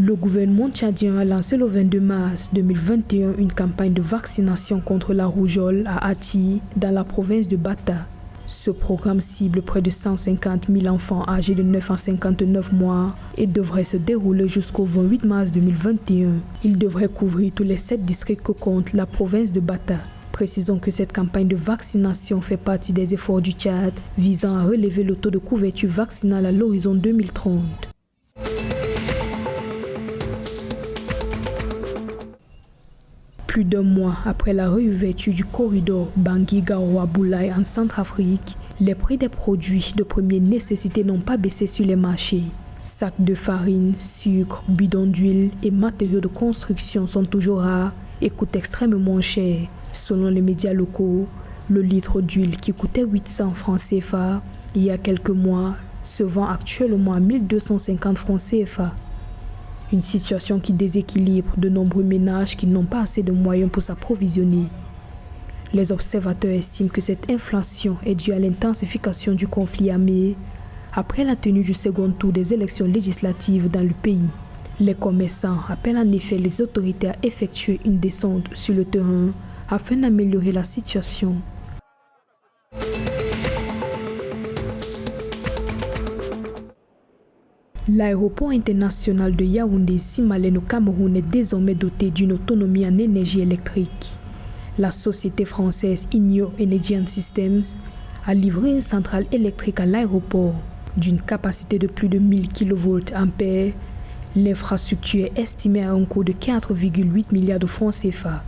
Le gouvernement tchadien a lancé le 22 mars 2021 une campagne de vaccination contre la rougeole à Ati, dans la province de Bata. Ce programme cible près de 150 000 enfants âgés de 9 à 59 mois et devrait se dérouler jusqu'au 28 mars 2021. Il devrait couvrir tous les 7 districts que compte la province de Bata. Précisons que cette campagne de vaccination fait partie des efforts du Tchad visant à relever le taux de couverture vaccinale à l'horizon 2030. Plus d'un mois après la réouverture du corridor Bangui-Garoua-Boulaye en Centrafrique, les prix des produits de première nécessité n'ont pas baissé sur les marchés. Sacs de farine, sucre, bidons d'huile et matériaux de construction sont toujours rares et coûtent extrêmement cher. Selon les médias locaux, le litre d'huile qui coûtait 800 francs CFA il y a quelques mois se vend actuellement à 1250 francs CFA. Une situation qui déséquilibre de nombreux ménages qui n'ont pas assez de moyens pour s'approvisionner. Les observateurs estiment que cette inflation est due à l'intensification du conflit armé après la tenue du second tour des élections législatives dans le pays. Les commerçants appellent en effet les autorités à effectuer une descente sur le terrain afin d'améliorer la situation. L'aéroport international de Yaoundé-Simalène au Cameroun est désormais doté d'une autonomie en énergie électrique. La société française Inyo Energy Systems a livré une centrale électrique à l'aéroport d'une capacité de plus de 1000 kVA. L'infrastructure est estimée à un coût de 4,8 milliards de francs CFA.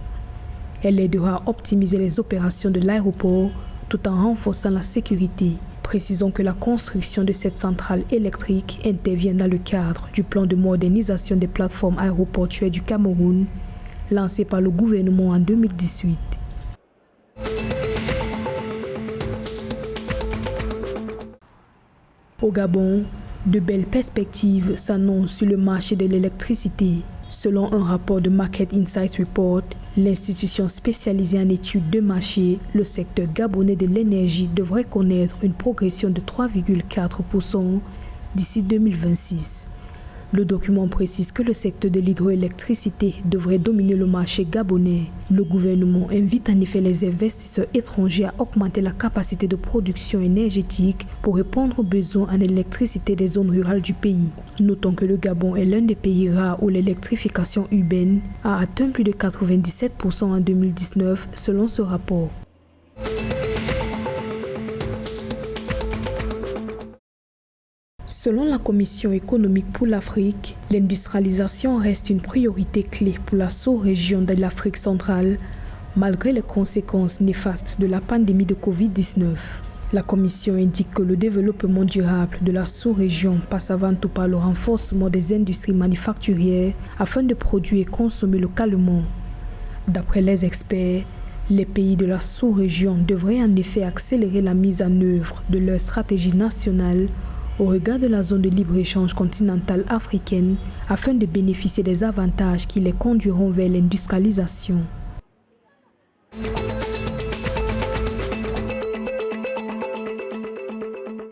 Elle aidera à optimiser les opérations de l'aéroport tout en renforçant la sécurité. Précisons que la construction de cette centrale électrique intervient dans le cadre du plan de modernisation des plateformes aéroportuaires du Cameroun, lancé par le gouvernement en 2018. Au Gabon, de belles perspectives s'annoncent sur le marché de l'électricité. Selon un rapport de Market Insights Report, l'institution spécialisée en études de marché, le secteur gabonais de l'énergie devrait connaître une progression de 3,4% d'ici 2026. Le document précise que le secteur de l'hydroélectricité devrait dominer le marché gabonais. Le gouvernement invite en effet les investisseurs étrangers à augmenter la capacité de production énergétique pour répondre aux besoins en électricité des zones rurales du pays. Notons que le Gabon est l'un des pays rares où l'électrification urbaine a atteint plus de 97% en 2019 selon ce rapport. Selon la Commission économique pour l'Afrique, l'industrialisation reste une priorité clé pour la sous-région de l'Afrique centrale, malgré les conséquences néfastes de la pandémie de Covid-19. La Commission indique que le développement durable de la sous-région passe avant tout par le renforcement des industries manufacturières afin de produire et consommer localement. D'après les experts, les pays de la sous-région devraient en effet accélérer la mise en œuvre de leur stratégie nationale au regard de la zone de libre-échange continentale africaine afin de bénéficier des avantages qui les conduiront vers l'industrialisation.